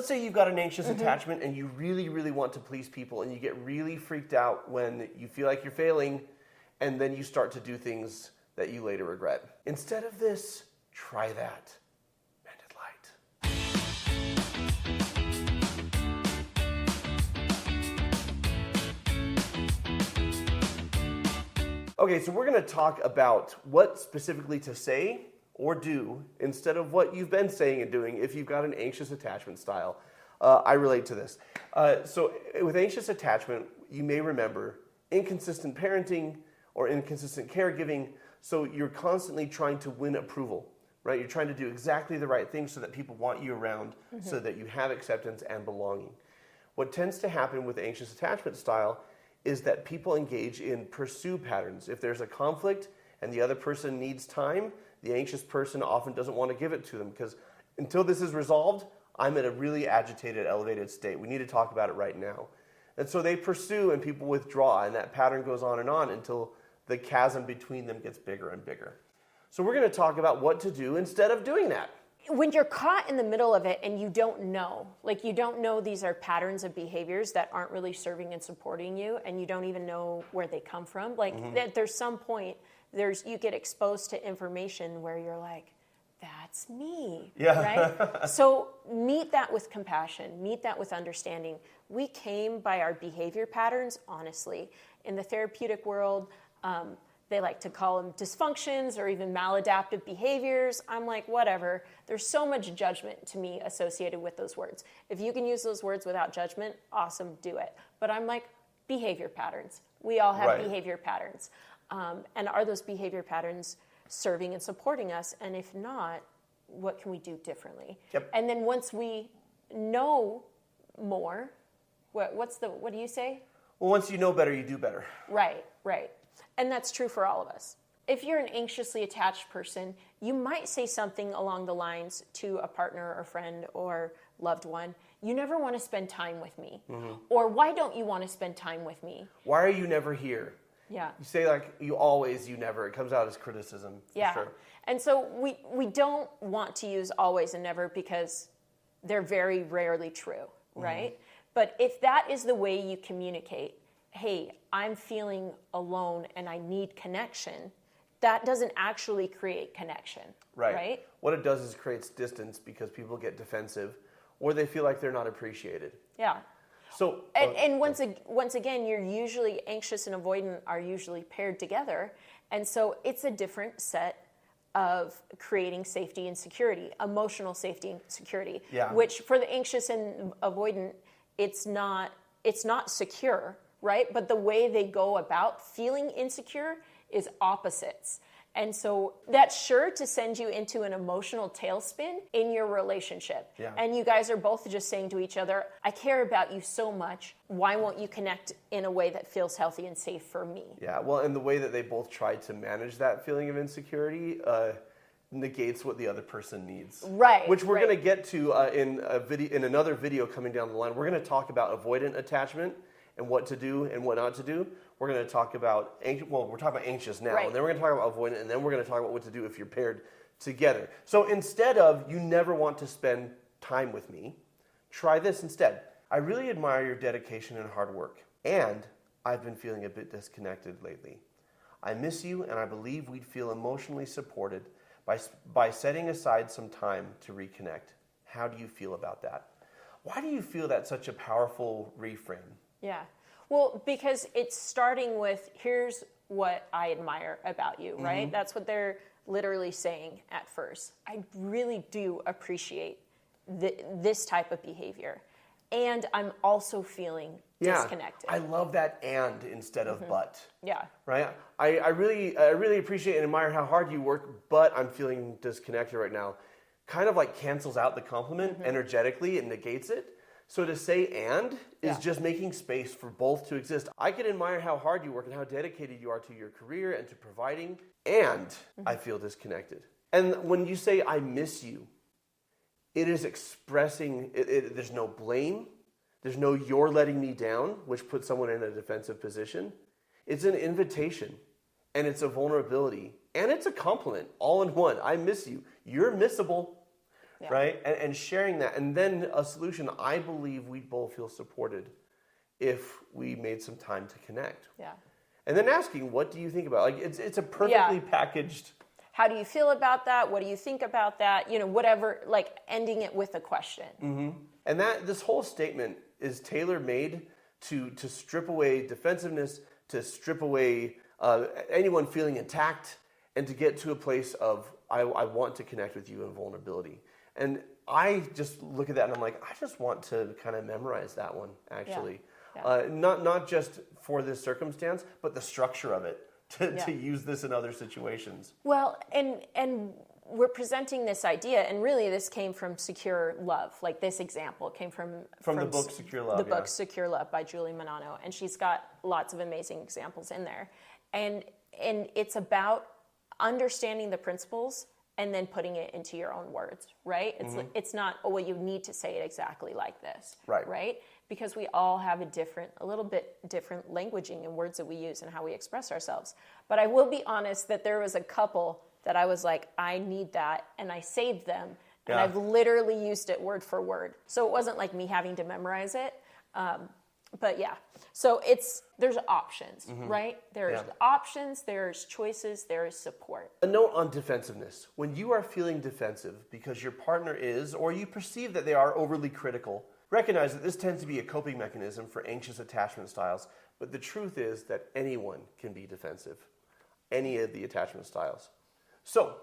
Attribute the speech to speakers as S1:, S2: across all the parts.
S1: let's say you've got an anxious attachment and you really, really want to please people and you get really freaked out when you feel like you're failing and then you start to do things that you later regret. Instead of this, try that. Mended light. Okay, so we're going to talk about what specifically to say or do instead of what you've been saying and doing if you've got an anxious attachment style. I relate to this. So with anxious attachment, you may remember inconsistent parenting or inconsistent caregiving. So you're constantly trying to win approval, right? You're trying to do exactly the right thing so that people want you around, so that you have acceptance and belonging. What tends to happen with anxious attachment style is that people engage in pursue patterns. If there's a conflict and the other person needs time, the anxious person often doesn't want to give it to them because until this is resolved, I'm in a really agitated, elevated state. We need to talk about it right now. And so they pursue and people withdraw, and that pattern goes on until the chasm between them gets bigger and bigger. So we're going to talk about what to do instead of doing that.
S2: When you're caught in the middle of it and you don't know, like you don't know these are patterns of behaviors that aren't really serving and supporting you, and you don't even know where they come from, like there's some point you get exposed to information where you're like, that's me, right? So meet that with compassion, meet that with understanding. We came by our behavior patterns, honestly. In the therapeutic world, they like to call them dysfunctions or even maladaptive behaviors. I'm like, whatever. There's so much judgment to me associated with those words. If you can use those words without judgment, awesome, do it. But I'm like, behavior patterns. We all have behavior patterns. And are those behavior patterns serving and supporting us? And if not, what can we do differently? And then once we know more, what do you say?
S1: Well, once you know better, you do better.
S2: Right. And that's true for all of us. If you're an anxiously attached person, you might say something along the lines to a partner or friend or loved one, you never want to spend time with me. Or why don't you want to spend time with me?
S1: Why are you never here?
S2: Yeah.
S1: You say like, you always, you never. It comes out as criticism.
S2: Yeah.
S1: Sure.
S2: And so we don't want to use always and never because they're very rarely true, right? But if that is the way you communicate, hey, I'm feeling alone and I need connection, that doesn't actually create connection, right?
S1: What it does is creates distance because people get defensive or they feel like they're not appreciated.
S2: Yeah.
S1: So
S2: and once again, you're usually anxious and avoidant are usually paired together. And so it's a different set of creating safety and security, emotional safety and security, which for the anxious and avoidant, it's not secure, right? But the way they go about feeling insecure is opposites. And so that's sure to send you into an emotional tailspin in your relationship. Yeah. And you guys are both just saying to each other, I care about you so much. Why won't you connect in a way that feels healthy and safe for me?
S1: Yeah, well, and the way that they both try to manage that feeling of insecurity negates what the other person needs.
S2: Right.
S1: Which we're going to get to in another video coming down the line. We're going to talk about avoidant attachment and what to do and what not to do. We're going to talk about, we're talking about anxious now, and then we're going to talk about avoidant, and then we're going to talk about what to do if you're paired together. So instead of, you never want to spend time with me, try this instead. I really admire your dedication and hard work, and I've been feeling a bit disconnected lately. I miss you, and I believe we'd feel emotionally supported by setting aside some time to reconnect. How do you feel about that? Why do you feel that's such a powerful reframe?
S2: Yeah. Well, because it's starting with, here's what I admire about you, right? That's what they're literally saying at first. I really do appreciate this type of behavior. And I'm also feeling disconnected.
S1: I love that and instead of but.
S2: Yeah.
S1: Right? I really appreciate and admire how hard you work, but I'm feeling disconnected right now. Kind of like cancels out the compliment energetically, it negates it. So to say and is just making space for both to exist. I can admire how hard you work and how dedicated you are to your career and to providing, and I feel disconnected. And when you say I miss you, it is expressing, there's no blame, there's no you're letting me down, which puts someone in a defensive position. It's an invitation, and it's a vulnerability, and it's a compliment, all in one. I miss you. You're missable. right? And sharing that. And then a solution, I believe we'd both feel supported if we made some time to connect.
S2: Yeah.
S1: And then asking, what do you think about it? Like, it's a perfectly packaged.
S2: How do you feel about that? What do you think about that? You know, whatever, like ending it with a question.
S1: Mm-hmm. And this whole statement is tailor-made to strip away defensiveness, to strip away anyone feeling attacked, and to get to a place of, I want to connect with you in vulnerability. And I just look at that and I'm like, I just want to kind of memorize that one, actually. Yeah. Not just for this circumstance, but the structure of it, to use this in other situations.
S2: Well, and we're presenting this idea, and really this came from Secure Love. Like this example came from
S1: the book Secure Love.
S2: The book Secure Love by Julie Manano, and she's got lots of amazing examples in there. And it's about understanding the principles and then putting it into your own words, right? It's not, oh, well, you need to say it exactly like this, right? Because we all have a little bit different languaging and words that we use and how we express ourselves. But I will be honest that there was a couple that I was like, I need that, and I saved them, and I've literally used it word for word. So it wasn't like me having to memorize it. But yeah, so there's options, right? There's options, there's choices, there is support.
S1: A note on defensiveness. When you are feeling defensive because your partner is, or you perceive that they are overly critical, recognize that this tends to be a coping mechanism for anxious attachment styles. But the truth is that anyone can be defensive, any of the attachment styles. So,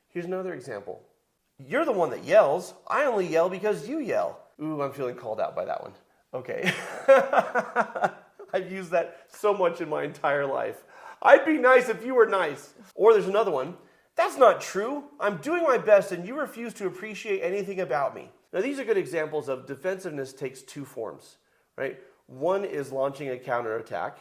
S1: here's another example. You're the one that yells. I only yell because you yell. Ooh, I'm feeling called out by that one. Okay. I've used that so much in my entire life. I'd be nice if you were nice. Or there's another one. That's not true. I'm doing my best and you refuse to appreciate anything about me. Now, these are good examples of defensiveness takes two forms, right? One is launching a counterattack.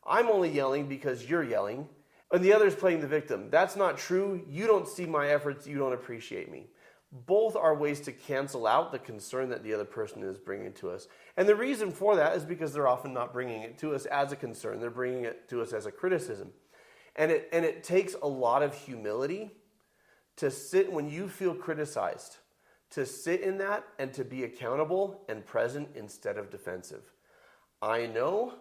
S1: I'm only yelling because you're yelling. And the other is playing the victim. That's not true. You don't see my efforts. You don't appreciate me. Both are ways to cancel out the concern that the other person is bringing to us. And the reason for that is because they're often not bringing it to us as a concern. They're bringing it to us as a criticism. And it takes a lot of humility to sit when you feel criticized, to sit in that and to be accountable and present instead of defensive. I know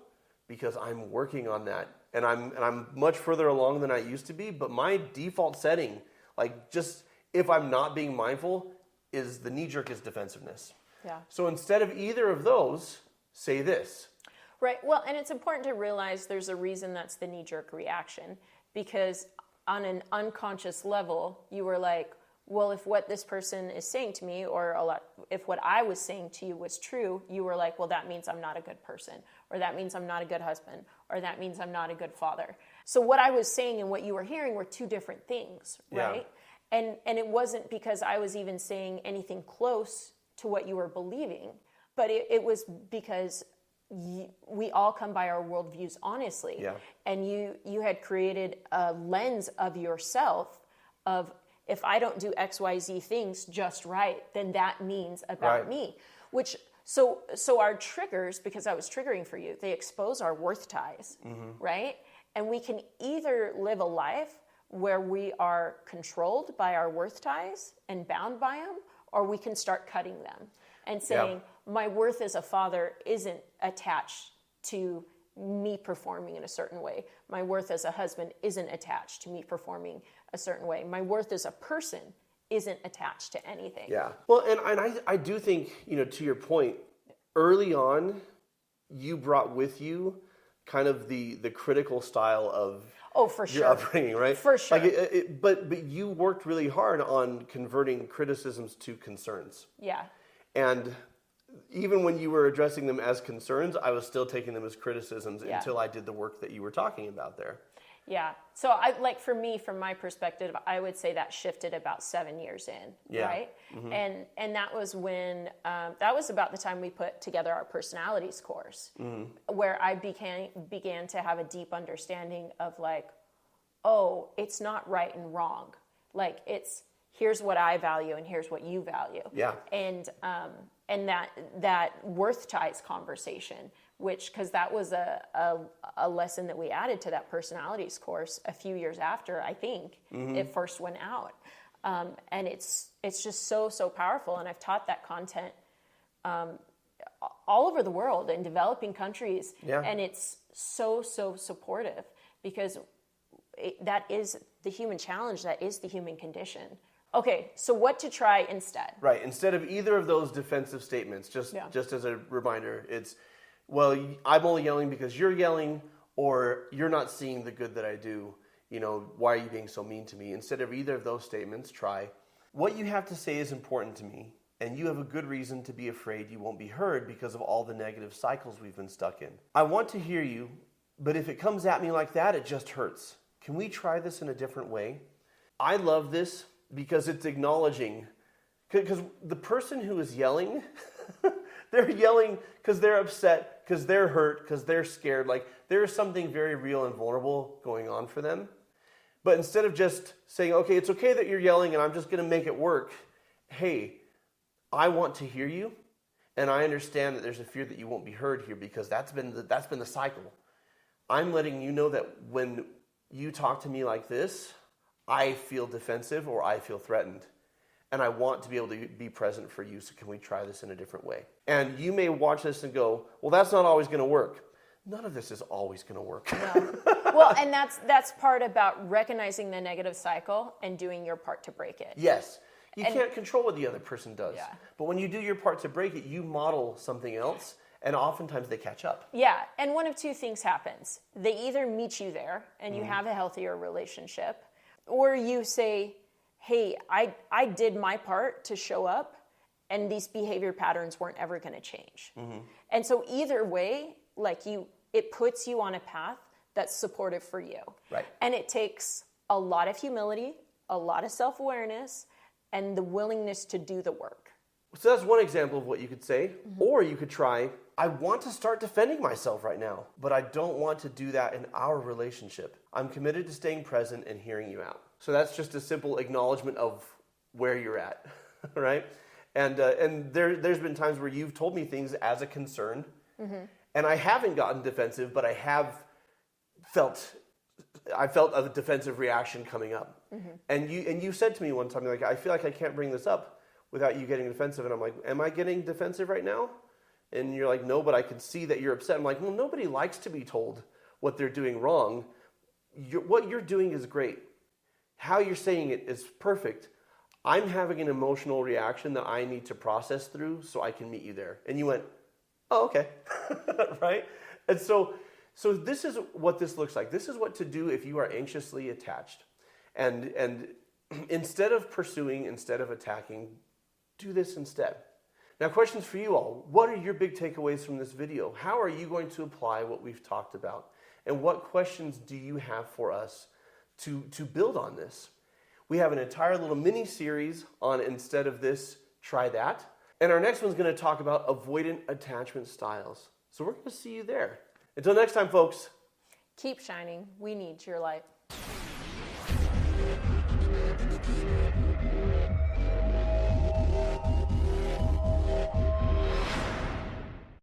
S1: because I'm working on that. And I'm much further along than I used to be, but my default setting, like just if I'm not being mindful, is the knee-jerk is defensiveness.
S2: Yeah.
S1: So instead of either of those, say this.
S2: Right. Well, and it's important to realize there's a reason that's the knee-jerk reaction, because on an unconscious level, you were like, well, if what this person is saying to me, if what I was saying to you was true, you were like, well, that means I'm not a good person, or that means I'm not a good husband, or that means I'm not a good father. So what I was saying and what you were hearing were two different things, right? Yeah. And it wasn't because I was even saying anything close to what you were believing, but it was because we all come by our worldviews honestly. Yeah. And you had created a lens of yourself of, if I don't do XYZ things just right, then that means about me. Which, so our triggers, because I was triggering for you, they expose our worth ties, right? And we can either live a life where we are controlled by our worth ties and bound by them, or we can start cutting them and saying, my worth as a father isn't attached to me performing in a certain way. My worth as a husband isn't attached to me performing a certain way. My worth as a person isn't attached to anything.
S1: Yeah. Well, and I do think, to your point, early on, you brought with you kind of the critical style of your upbringing, right?
S2: For sure.
S1: But you worked really hard on converting criticisms to concerns.
S2: Yeah.
S1: And even when you were addressing them as concerns, I was still taking them as criticisms until I did the work that you were talking about there.
S2: Yeah. So for me, from my perspective, I would say that shifted about 7 years in, right? Mm-hmm. And that was when, that was about the time we put together our personalities course, where I began to have a deep understanding of like, oh, it's not right and wrong. Like here's what I value and here's what you value. Yeah. And that worth ties conversation, because that was a lesson that we added to that personalities course a few years after, I think, it first went out. And it's just so powerful. And I've taught that content all over the world in developing countries.
S1: Yeah.
S2: And it's so supportive because that is the human challenge. That is the human condition. Okay, so what to try instead?
S1: Right. Instead of either of those defensive statements, just as a reminder, it's, well, I'm only yelling because you're yelling, or you're not seeing the good that I do. You know, why are you being so mean to me? Instead of either of those statements, try, what you have to say is important to me, and you have a good reason to be afraid you won't be heard because of all the negative cycles we've been stuck in. I want to hear you, but if it comes at me like that, it just hurts. Can we try this in a different way? I love this because it's acknowledging, because the person who is yelling, they're yelling because they're upset, because they're hurt, because they're scared. Like, there is something very real and vulnerable going on for them. But instead of just saying, okay, it's okay that you're yelling and I'm just going to make it work. Hey, I want to hear you, and I understand that there's a fear that you won't be heard here because that's been the cycle. I'm letting you know that when you talk to me like this, I feel defensive or I feel threatened. And I want to be able to be present for you, so can we try this in a different way? And you may watch this and go, well, that's not always going to work. None of this is always going to work.
S2: No. Well, and that's part about recognizing the negative cycle and doing your part to break it.
S1: Yes. You can't control what the other person does.
S2: Yeah.
S1: But when you do your part to break it, you model something else, and oftentimes they catch up.
S2: Yeah, and one of two things happens. They either meet you there and you have a healthier relationship, or you say, hey, I did my part to show up, and these behavior patterns weren't ever going to change. Mm-hmm. And so either way, it puts you on a path that's supportive for you.
S1: Right.
S2: And it takes a lot of humility, a lot of self-awareness, and the willingness to do the work.
S1: So that's one example of what you could say. Mm-hmm. Or you could try, I want to start defending myself right now, but I don't want to do that in our relationship. I'm committed to staying present and hearing you out. So that's just a simple acknowledgement of where you're at, right? And there's been times where you've told me things as a concern, and I haven't gotten defensive, but I felt a defensive reaction coming up. And you said to me one time, like, I feel like I can't bring this up without you getting defensive. And I'm like, am I getting defensive right now? And you're like, no, but I can see that you're upset. I'm like, well, nobody likes to be told what they're doing wrong. What you're doing is great. How you're saying it is perfect. I'm having an emotional reaction that I need to process through so I can meet you there. And you went, oh, okay. Right? And so this is what this looks like. This is what to do if you are anxiously attached. And instead of pursuing, instead of attacking, do this instead. Now, questions for you all. What are your big takeaways from this video? How are you going to apply what we've talked about? And what questions do you have for us to build on this? We have an entire little mini series on instead of this, try that. And our next one's going to talk about avoidant attachment styles. So we're going to see you there. Until next time, folks.
S2: Keep shining. We need your light.